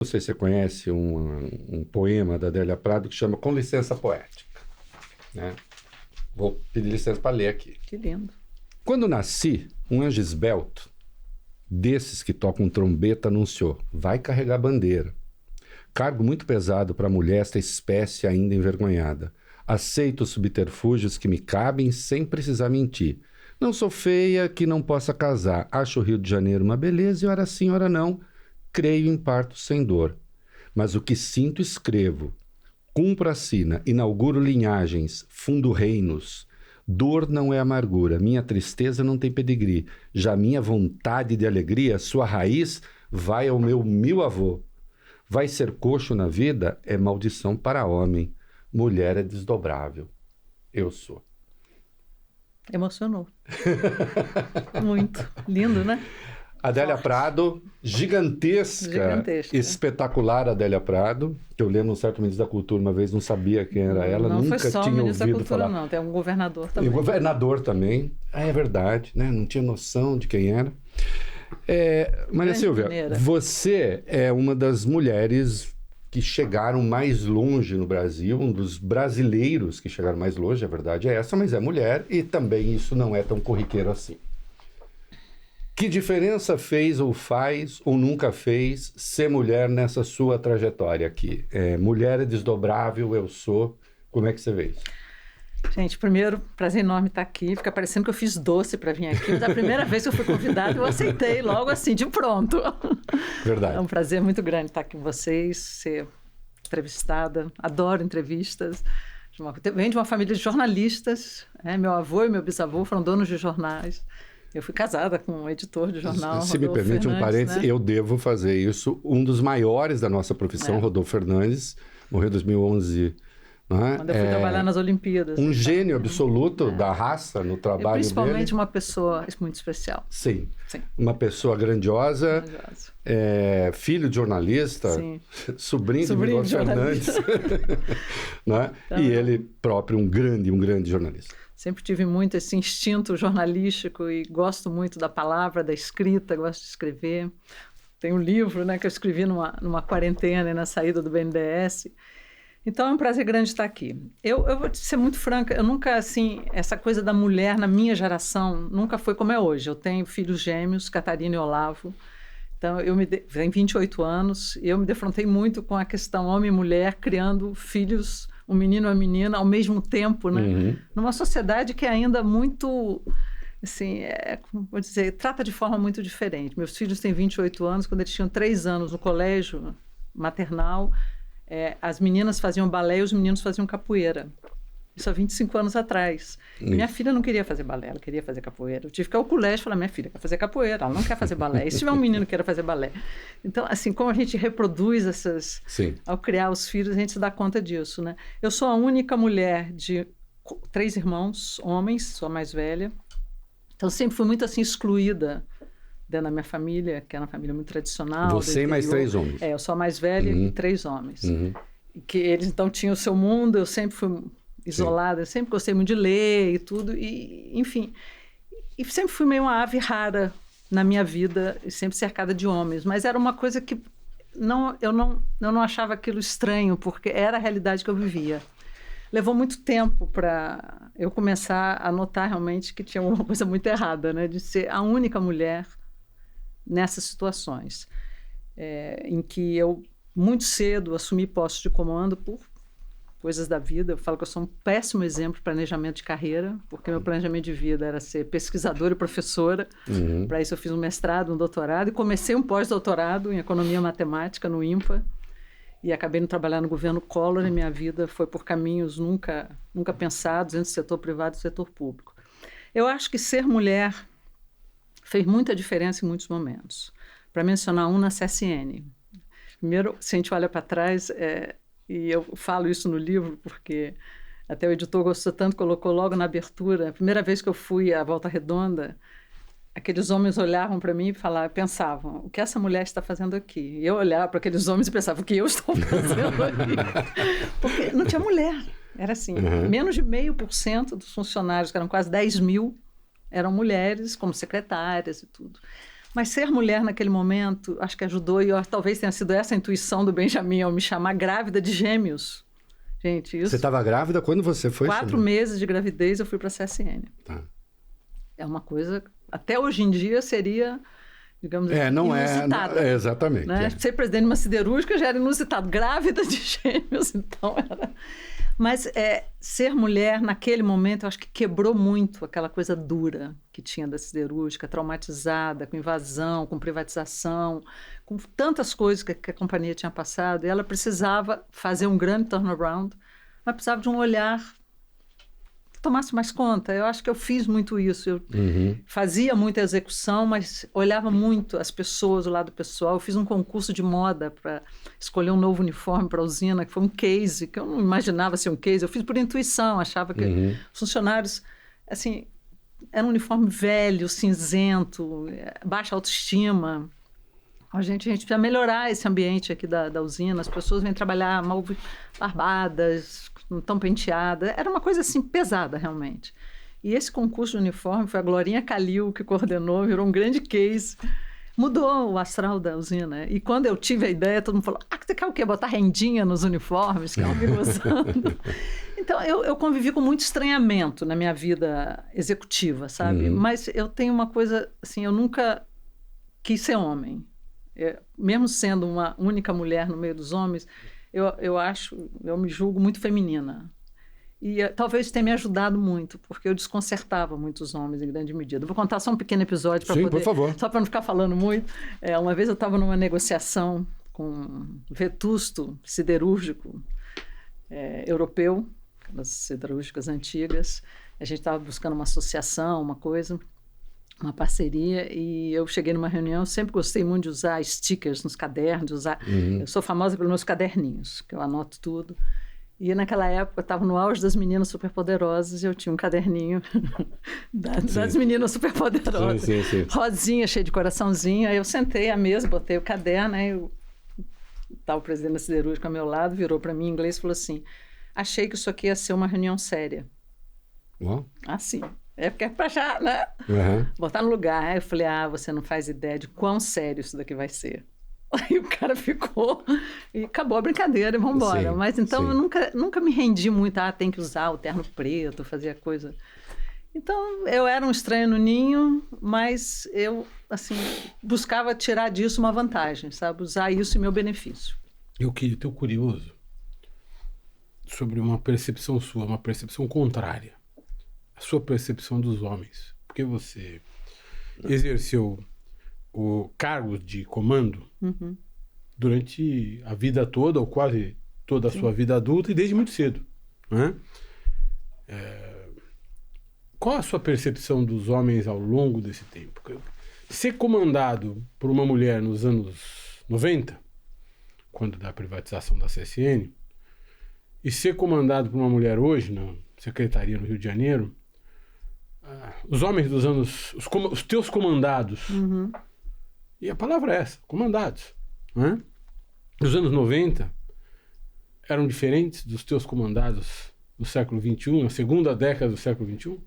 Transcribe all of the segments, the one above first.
Não sei se você conhece um poema da Adélia Prado que chama Com Licença Poética, né? Vou pedir licença para ler aqui. Que lindo. Quando nasci, um anjo esbelto, desses que tocam trombeta, anunciou: vai carregar bandeira. Cargo muito pesado para a mulher, esta espécie ainda envergonhada. Aceito os subterfúgios que me cabem sem precisar mentir. Não sou feia que não possa casar. Acho o Rio de Janeiro uma beleza e ora sim, ora não. Creio em parto sem dor. Mas o que sinto, escrevo. Cumpro a sina, inauguro linhagens, fundo reinos. Dor não é amargura, minha tristeza não tem pedigree. Já minha vontade de alegria, sua raiz vai ao meu 1000 avô. Vai ser coxo na vida é maldição para homem. Mulher é desdobrável. Eu sou. Emocionou. Muito. Lindo, né? Adélia Prado, gigantesca, espetacular Adélia Prado, que eu lembro no certo Ministro da Cultura uma vez, não sabia quem era ela, não nunca foi só tinha Ministro ouvido da Cultura, falar. não, tem um governador também. E o governador também, é verdade, né? Não tinha noção de quem era. Maria Silvia, mineira. Você é uma das mulheres que chegaram mais longe no Brasil, um dos brasileiros que chegaram mais longe, a verdade é essa, mas é mulher e também isso não é tão corriqueiro assim. Que diferença fez ou faz ou nunca fez ser mulher nessa sua trajetória aqui? Mulher é desdobrável, eu sou. Como é que você vê isso? Gente, primeiro, prazer enorme estar aqui. Fica parecendo que eu fiz doce para vir aqui. Mas a primeira vez que eu fui convidada, eu aceitei logo assim, de pronto. Verdade. É um prazer muito grande estar aqui com vocês, ser entrevistada. Adoro entrevistas. Venho de uma família de jornalistas. Meu avô e meu bisavô foram donos de jornais. Eu fui casada com um editor de jornal, Se me permite um parênteses, né? Eu devo fazer isso. Um dos maiores da nossa profissão, Rodolfo Fernandes, morreu em 2011. Né? Quando eu fui trabalhar nas Olimpíadas. Um gênio absoluto da raça no trabalho dele. Principalmente uma pessoa muito especial. Sim. Uma pessoa grandiosa. Filho de jornalista. Sim. Sobrinho de Miguel Fernandes. Né? Então, e ele próprio um grande jornalista. Sempre tive muito esse instinto jornalístico e gosto muito da palavra, da escrita, gosto de escrever. Tem um livro, né, que eu escrevi numa quarentena e na saída do BNDES. Então é um prazer grande estar aqui. Eu vou ser muito franca, eu nunca, assim, essa coisa da mulher na minha geração nunca foi como é hoje. Eu tenho filhos gêmeos, Catarina e Olavo. Então tenho 28 anos e eu me defrontei muito com a questão homem e mulher criando filhos, um menino e uma menina, ao mesmo tempo, né? Uhum. Numa sociedade que é ainda muito, assim, como vou dizer, trata de forma muito diferente. Meus filhos têm 28 anos, quando eles tinham 3 anos no colégio maternal, as meninas faziam balé e os meninos faziam capoeira. Isso há 25 anos atrás. Minha filha não queria fazer balé, ela queria fazer capoeira. Eu tive que ir ao colégio e falar, minha filha quer fazer capoeira, ela não quer fazer balé. E se tiver um menino que queira fazer balé? Então, assim, como a gente reproduz essas... Sim. Ao criar os filhos, a gente se dá conta disso, né? Eu sou a única mulher de 3 irmãos, homens, sou a mais velha. Então, sempre fui muito, assim, excluída dentro da minha família, que era uma família muito tradicional. Você e mais 3 homens. Eu sou a mais velha e 3 homens. Que eles, então, tinham o seu mundo, eu sempre fui isolada, eu sempre gostei muito de ler e tudo, e enfim, e sempre fui meio uma ave rara na minha vida, sempre cercada de homens, mas era uma coisa que eu não achava aquilo estranho, porque era a realidade que eu vivia. Levou muito tempo para eu começar a notar realmente que tinha uma coisa muito errada, né, de ser a única mulher nessas situações, em que eu muito cedo assumi posto de comando por coisas da vida. Eu falo que eu sou um péssimo exemplo de planejamento de carreira, porque meu planejamento de vida era ser pesquisadora e professora. Para isso eu fiz um mestrado, um doutorado, e comecei um pós-doutorado em economia e matemática no INPA, e acabei indo trabalhar no governo Collor, e minha vida foi por caminhos nunca pensados entre o setor privado e o setor público. Eu acho que ser mulher fez muita diferença em muitos momentos. Para mencionar um, na CSN. Primeiro, se a gente olha para trás... E eu falo isso no livro porque até o editor gostou tanto, colocou logo na abertura. A primeira vez que eu fui à Volta Redonda, aqueles homens olhavam para mim e pensavam, o que essa mulher está fazendo aqui? E eu olhava para aqueles homens e pensava, o que eu estou fazendo aqui? Porque não tinha mulher. Era assim, menos de 0,5% dos funcionários, que eram quase 10 mil, eram mulheres, como secretárias e tudo. Mas ser mulher naquele momento, acho que ajudou, e talvez tenha sido essa a intuição do Benjamin ao me chamar grávida de gêmeos. Gente, isso... Você estava grávida quando você foi? 4 meses de gravidez eu fui para a CSN. Tá. É uma coisa, até hoje em dia seria, digamos assim, não inusitada. É, exatamente. Né? É. Ser presidente de uma siderúrgica já era inusitado. Grávida de gêmeos, então era... Mas ser mulher naquele momento, eu acho que quebrou muito aquela coisa dura que tinha da siderúrgica, traumatizada, com invasão, com privatização, com tantas coisas que a companhia tinha passado. E ela precisava fazer um grande turnaround, mas precisava de um olhar que tomasse mais conta. Eu acho que eu fiz muito isso. Eu fazia muita execução, mas olhava muito as pessoas, o lado pessoal. Eu fiz um concurso de moda para escolher um novo uniforme para a usina, que foi um case, que eu não imaginava ser um case. Eu fiz por intuição, achava que os funcionários, assim, era um uniforme velho, cinzento, baixa autoestima. A gente precisa melhorar esse ambiente aqui da usina. As pessoas vêm trabalhar mal barbadas, não tão penteadas. Era uma coisa assim pesada, realmente. E esse concurso de uniforme foi a Glorinha Calil que coordenou, virou um grande case. Mudou o astral da usina. E quando eu tive a ideia, todo mundo falou: você quer o quê? Botar rendinha nos uniformes? Que é gozando. Então, eu convivi com muito estranhamento na minha vida executiva, sabe? Mas eu tenho uma coisa, assim, eu nunca quis ser homem. Mesmo sendo uma única mulher no meio dos homens, eu me julgo muito feminina. E talvez tenha me ajudado muito, porque eu desconcertava muitos homens em grande medida. Vou contar só um pequeno episódio para poder... por favor. Só para não ficar falando muito. Uma vez eu estava numa negociação com um vetusto siderúrgico europeu, aquelas siderúrgicas antigas. A gente estava buscando uma associação, uma coisa, uma parceria, e eu cheguei numa reunião, sempre gostei muito de usar stickers nos cadernos, eu sou famosa pelos meus caderninhos, que eu anoto tudo. E naquela época eu estava no auge das meninas superpoderosas e eu tinha um caderninho das meninas superpoderosas, rosinha, cheio de coraçãozinho. Aí eu sentei à mesa, botei o caderno, aí estava o presidente da siderúrgica ao meu lado, virou para mim em inglês e falou assim: achei que isso aqui ia ser uma reunião séria. Assim. Porque é para já, né? Botar no lugar. Aí eu falei: você não faz ideia de quão sério isso daqui vai ser. Aí o cara ficou e acabou a brincadeira e vamos embora. Mas então eu nunca me rendi muito, tem que usar o terno preto, fazer a coisa. Então eu era um estranho no ninho, mas eu, assim, buscava tirar disso uma vantagem, sabe? Usar isso em meu benefício. Eu estou curioso sobre uma percepção sua, uma percepção contrária. A sua percepção dos homens. Porque você exerceu o cargo de comando durante a vida toda, ou quase toda a sua vida adulta, e desde muito cedo, né? Qual a sua percepção dos homens ao longo desse tempo? Ser comandado por uma mulher nos anos 90, quando da privatização da CSN, e ser comandado por uma mulher hoje, na Secretaria no Rio de Janeiro, os homens dos anos... Os teus comandados... E a palavra é essa, comandados. Né? Nos anos 90, eram diferentes dos teus comandados do século XXI, na segunda década do século XXI?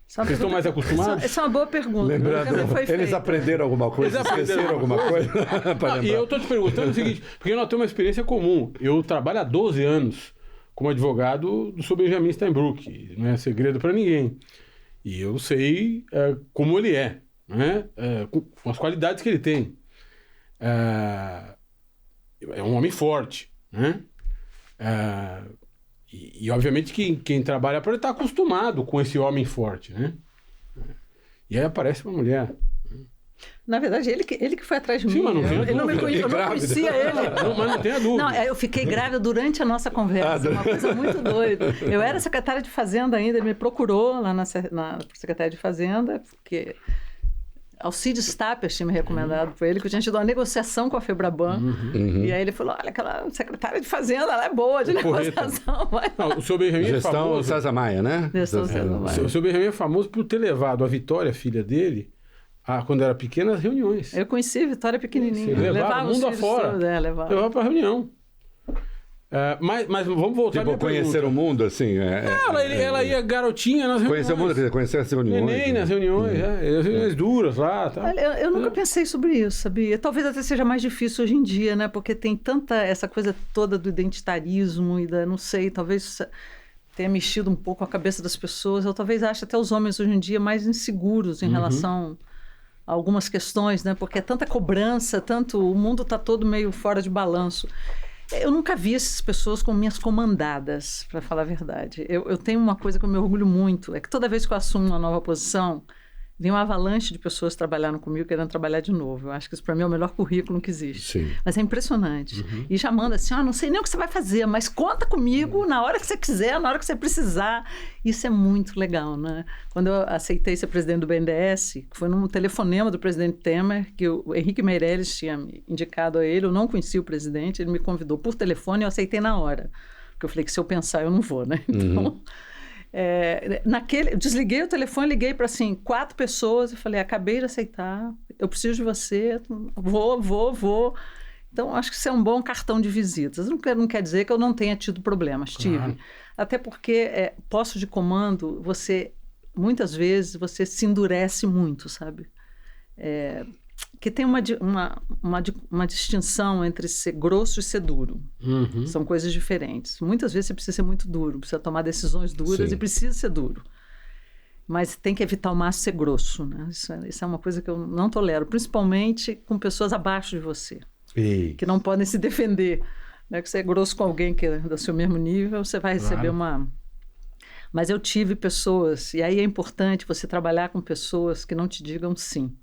Vocês estão mais acostumados? Essa é uma boa pergunta. Lembrando, eles aprenderam alguma coisa, esqueceram alguma coisa? E eu estou te perguntando o seguinte, porque nós temos uma experiência comum. Eu trabalho há 12 anos como advogado do Sr. Benjamin Steinbrück, não é segredo para ninguém. E eu sei como ele é. Né? Com as qualidades que ele tem. É um homem forte, né? E obviamente quem trabalha para ele está acostumado com esse homem forte, né? E aí aparece uma mulher. Na verdade, ele que foi atrás de mim. Sim, mas não tem eu não conhecia ele. Mas não tem a dúvida. Não, eu fiquei grávida durante a nossa conversa, uma coisa muito doida. Eu era secretária de Fazenda ainda, ele me procurou lá na Secretaria de Fazenda, porque... Alcides Stapes tinha me recomendado para ele, que eu tinha tido uma negociação com a Febraban. E aí ele falou: olha, aquela secretária de Fazenda, ela é boa de negociação. Não, o Sr. Benjamin Gestão é famoso... César Maia, né? Gestão César Maia. O Sr. Benjamin é famoso por ter levado a Vitória, filha dele, quando era pequena, às reuniões. Eu conheci a Vitória pequenininha. Levava o mundo afora. Levava para a reunião. Mas vamos voltar tipo, conhecer o mundo, assim. Ela ia garotinha nas reuniões. Conhecer o mundo, conhecer as reuniões. Neném nas reuniões, as reuniões duras lá. Tá. Eu nunca pensei sobre isso, sabia? Talvez até seja mais difícil hoje em dia, né? Porque tem tanta essa coisa toda do identitarismo e não sei, talvez tenha mexido um pouco a cabeça das pessoas. Eu talvez ache até os homens hoje em dia mais inseguros em relação a algumas questões, né? Porque é tanta cobrança, o mundo está todo meio fora de balanço. Eu nunca vi essas pessoas como minhas comandadas, para falar a verdade. Eu tenho uma coisa que eu me orgulho muito, é que toda vez que eu assumo uma nova posição, vem uma avalanche de pessoas trabalhando comigo, querendo trabalhar de novo. Eu acho que isso, para mim, é o melhor currículo que existe. Sim. Mas é impressionante. E já manda assim, não sei nem o que você vai fazer, mas conta comigo na hora que você quiser, na hora que você precisar. Isso é muito legal, né? Quando eu aceitei ser presidente do BNDES, que foi num telefonema do presidente Temer, que o Henrique Meirelles tinha me indicado a ele, eu não conhecia o presidente, ele me convidou por telefone e eu aceitei na hora. Porque eu falei que se eu pensar, eu não vou, né? Então... desliguei o telefone, liguei para 4 pessoas e falei, acabei de aceitar, eu preciso de você, vou. Então, acho que isso é um bom cartão de visitas. Não quer dizer que eu não tenha tido problemas, tive. Até porque posto de comando, muitas vezes você se endurece muito, sabe? Que tem uma distinção entre ser grosso e ser duro. São coisas diferentes. Muitas vezes você precisa ser muito duro, precisa tomar decisões duras. Sim. E precisa ser duro. Mas tem que evitar ao máximo ser grosso, né? Isso é uma coisa que eu não tolero, principalmente com pessoas abaixo de você, que não podem se defender. Né? Que você é grosso com alguém que é do seu mesmo nível, você vai receber Mas eu tive pessoas, e aí é importante você trabalhar com pessoas que não te digam sim.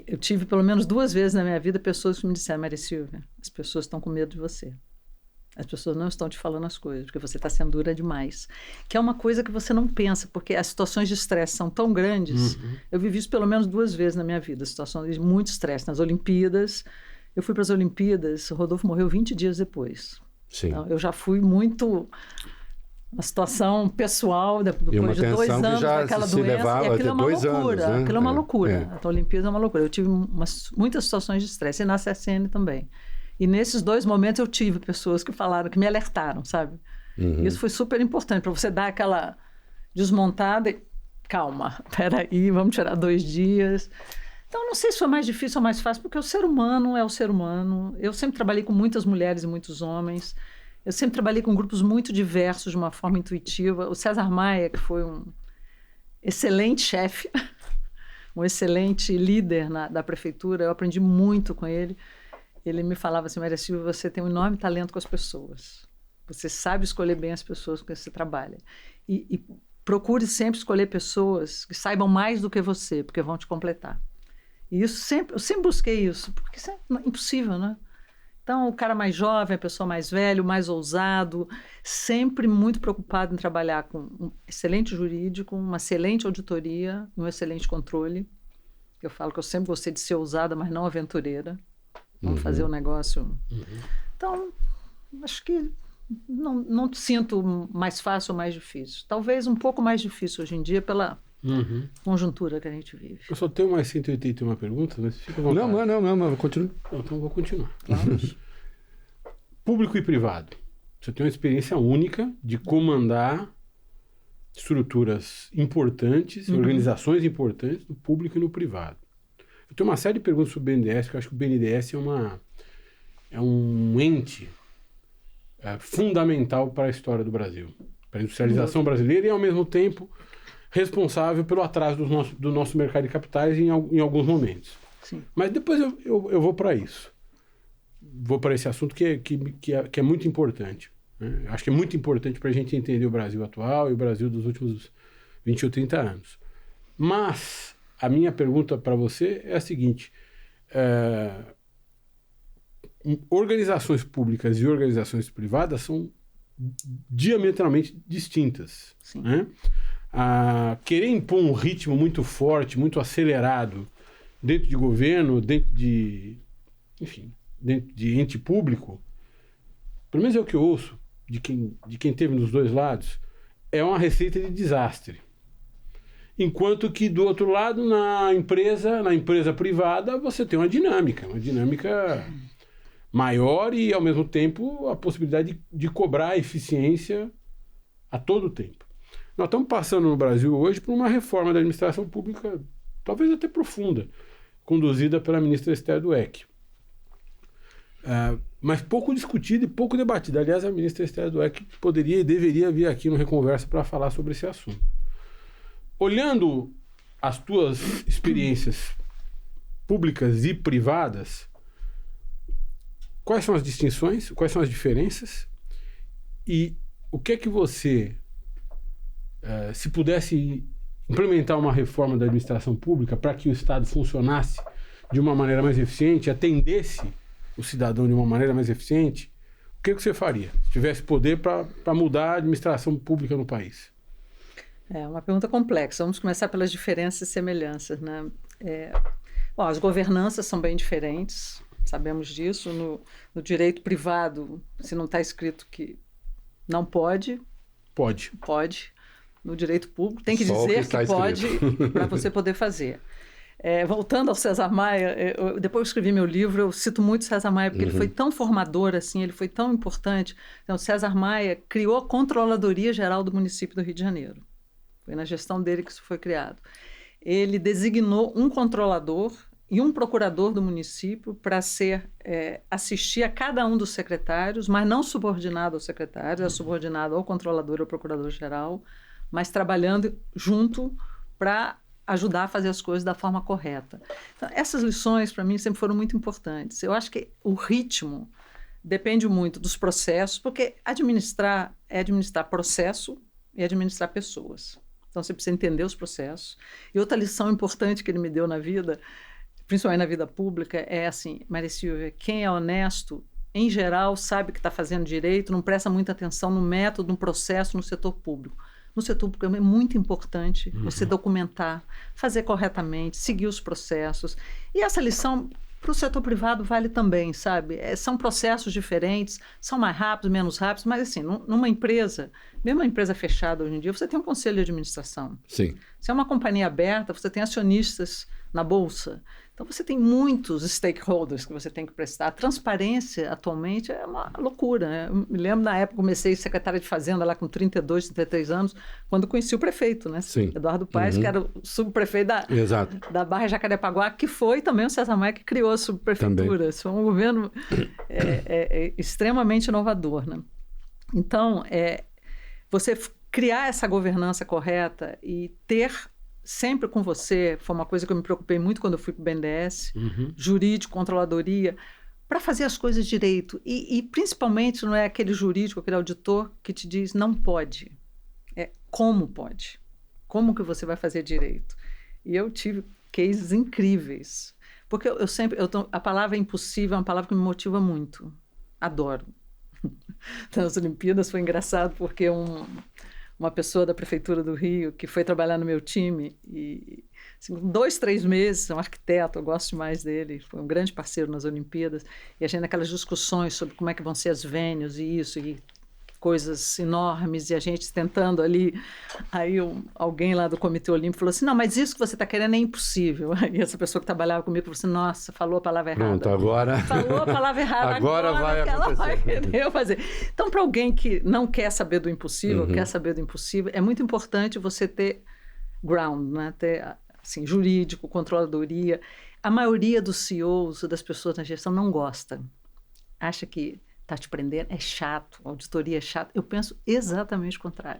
Eu tive pelo menos 2 vezes na minha vida pessoas que me disseram, Maria Silvia, as pessoas estão com medo de você. As pessoas não estão te falando as coisas, porque você está sendo dura demais. Que é uma coisa que você não pensa, porque as situações de estresse são tão grandes. Eu vivi isso pelo menos 2 vezes na minha vida, situações de muito estresse. Nas Olimpíadas, eu fui para as Olimpíadas, o Rodolfo morreu 20 dias depois. Sim. Então, eu já fui muito... Uma situação pessoal, depois de 2 anos daquela doença, e aquilo é uma loucura. Né? Aquilo é uma loucura. A Olimpíada é uma loucura. Eu tive muitas situações de estresse, e na CSN também. E nesses 2 momentos eu tive pessoas que falaram, que me alertaram, sabe? Isso foi super importante, para você dar aquela desmontada e, calma, peraí, vamos tirar 2 dias. Então, não sei se foi mais difícil ou mais fácil, porque o ser humano é o ser humano. Eu sempre trabalhei com muitas mulheres e muitos homens. Eu sempre trabalhei com grupos muito diversos, de uma forma intuitiva. O César Maia, que foi um excelente chefe, um excelente líder da prefeitura, eu aprendi muito com ele. Ele me falava assim, Maria Silvia, você tem um enorme talento com as pessoas. Você sabe escolher bem as pessoas com que você trabalha. E procure sempre escolher pessoas que saibam mais do que você, porque vão te completar. E eu sempre busquei isso, porque isso é impossível, né? Então, o cara mais jovem, a pessoa mais velha, mais ousado, sempre muito preocupado em trabalhar com um excelente jurídico, uma excelente auditoria, um excelente controle. Eu falo que eu sempre gostei de ser ousada, mas não aventureira. Vamos fazer o negócio. Então, acho que não sinto mais fácil ou mais difícil. Talvez um pouco mais difícil hoje em dia pela conjuntura que a gente vive. Eu só tenho mais 181 perguntas, mas fica à vontade. Não, continua. Então vou continuar. Público e privado. Você tem uma experiência única de comandar estruturas importantes, organizações importantes no público e no privado. Eu tenho uma série de perguntas sobre o BNDES, que eu acho que o BNDES é um ente fundamental para a história do Brasil, para a industrialização brasileira e, ao mesmo tempo, responsável pelo atraso do nosso mercado de capitais em alguns momentos. Sim. Mas depois eu vou para isso. Vou para esse assunto que é muito importante. Né? Acho que é muito importante para a gente entender o Brasil atual e o Brasil dos últimos 20 ou 30 anos. Mas a minha pergunta para você é a seguinte. Organizações públicas e organizações privadas são diametralmente distintas. Sim. Né? Querer impor um ritmo muito forte, muito acelerado dentro de governo, dentro de ente público, pelo menos é o que eu ouço de quem teve nos 2 lados, é uma receita de desastre. Enquanto que do outro lado, na empresa privada, você tem uma dinâmica maior e, ao mesmo tempo, a possibilidade de cobrar eficiência a todo tempo. Nós estamos passando no Brasil hoje por uma reforma da administração pública, talvez até profunda, conduzida pela ministra Esther Dweck. Mas pouco discutida e pouco debatida. Aliás, a ministra Esther Dweck poderia e deveria vir aqui no Reconversa para falar sobre esse assunto. Olhando as tuas experiências públicas e privadas, quais são as distinções, quais são as diferenças e o que é que você, se pudesse implementar uma reforma da administração pública para que o Estado funcionasse de uma maneira mais eficiente, atendesse o cidadão de uma maneira mais eficiente, o que você faria? Se tivesse poder para mudar a administração pública no país? É uma pergunta complexa. Vamos começar pelas diferenças e semelhanças, né? Bom, as governanças são bem diferentes, sabemos disso. No direito privado, se não está escrito que não pode... Pode. Pode. No direito público, tem que Só dizer que pode para você poder fazer. Voltando ao César Maia, depois que eu escrevi meu livro, eu cito muito César Maia, porque ele foi tão formador, assim, ele foi tão importante. Então, César Maia criou a Controladoria Geral do município do Rio de Janeiro. Foi na gestão dele que isso foi criado. Ele designou um controlador e um procurador do município para assistir a cada um dos secretários, mas não subordinado aos secretários, é subordinado ao controlador ou procurador-geral, mas trabalhando junto para ajudar a fazer as coisas da forma correta. Então, essas lições, para mim, sempre foram muito importantes. Eu acho que o ritmo depende muito dos processos, porque administrar é administrar processo e administrar pessoas. Então, você precisa entender os processos. E outra lição importante que ele me deu na vida, principalmente na vida pública, é assim, Maria Silvia, quem é honesto, em geral, sabe que está fazendo direito, não presta muita atenção no método, no processo, no setor público. No setor público é muito importante você documentar, fazer corretamente, seguir os processos. E essa lição para o setor privado vale também, sabe? São processos diferentes, são mais rápidos, menos rápidos, mas assim, numa empresa, mesmo uma empresa fechada hoje em dia, você tem um conselho de administração. Sim. Se é uma companhia aberta, você tem acionistas na bolsa. Então, você tem muitos stakeholders que você tem que prestar. A transparência, atualmente, é uma loucura, né? Eu me lembro, na época, comecei secretária de Fazenda lá com 32, 33 anos, quando conheci o prefeito, né? Sim. Eduardo Paes, que era o subprefeito da Barra Jacarepaguá, que foi também o César Maia que criou a subprefeitura. Isso foi um governo extremamente inovador, né? Então, você criar essa governança correta e ter sempre com você, foi uma coisa que eu me preocupei muito quando eu fui para o BNDES, jurídico, controladoria, para fazer as coisas direito. E principalmente não é aquele jurídico, aquele auditor que te diz não pode, é como pode, como que você vai fazer direito. E eu tive cases incríveis, porque a palavra impossível é uma palavra que me motiva muito, adoro. Nas Olimpíadas foi engraçado porque uma pessoa da Prefeitura do Rio que foi trabalhar no meu time e, assim, 2, 3 meses, é um arquiteto, eu gosto demais dele, foi um grande parceiro nas Olimpíadas, e a gente naquelas discussões sobre como é que vão ser as venues e isso, e coisas enormes, e a gente tentando ali, aí alguém lá do Comitê Olímpico falou assim, não, mas isso que você está querendo é impossível. E essa pessoa que trabalhava comigo falou assim, nossa, falou a palavra errada. Pronto, agora... Falou a palavra errada, agora vai acontecer. Ela vai querer fazer. Então, para alguém que não quer saber do impossível, quer saber do impossível, é muito importante você ter ground, né? Ter, assim, jurídico, controladoria. A maioria dos CEOs, das pessoas na gestão, não gosta. Acha que está te prendendo, é chato, a auditoria é chata. Eu penso exatamente o contrário.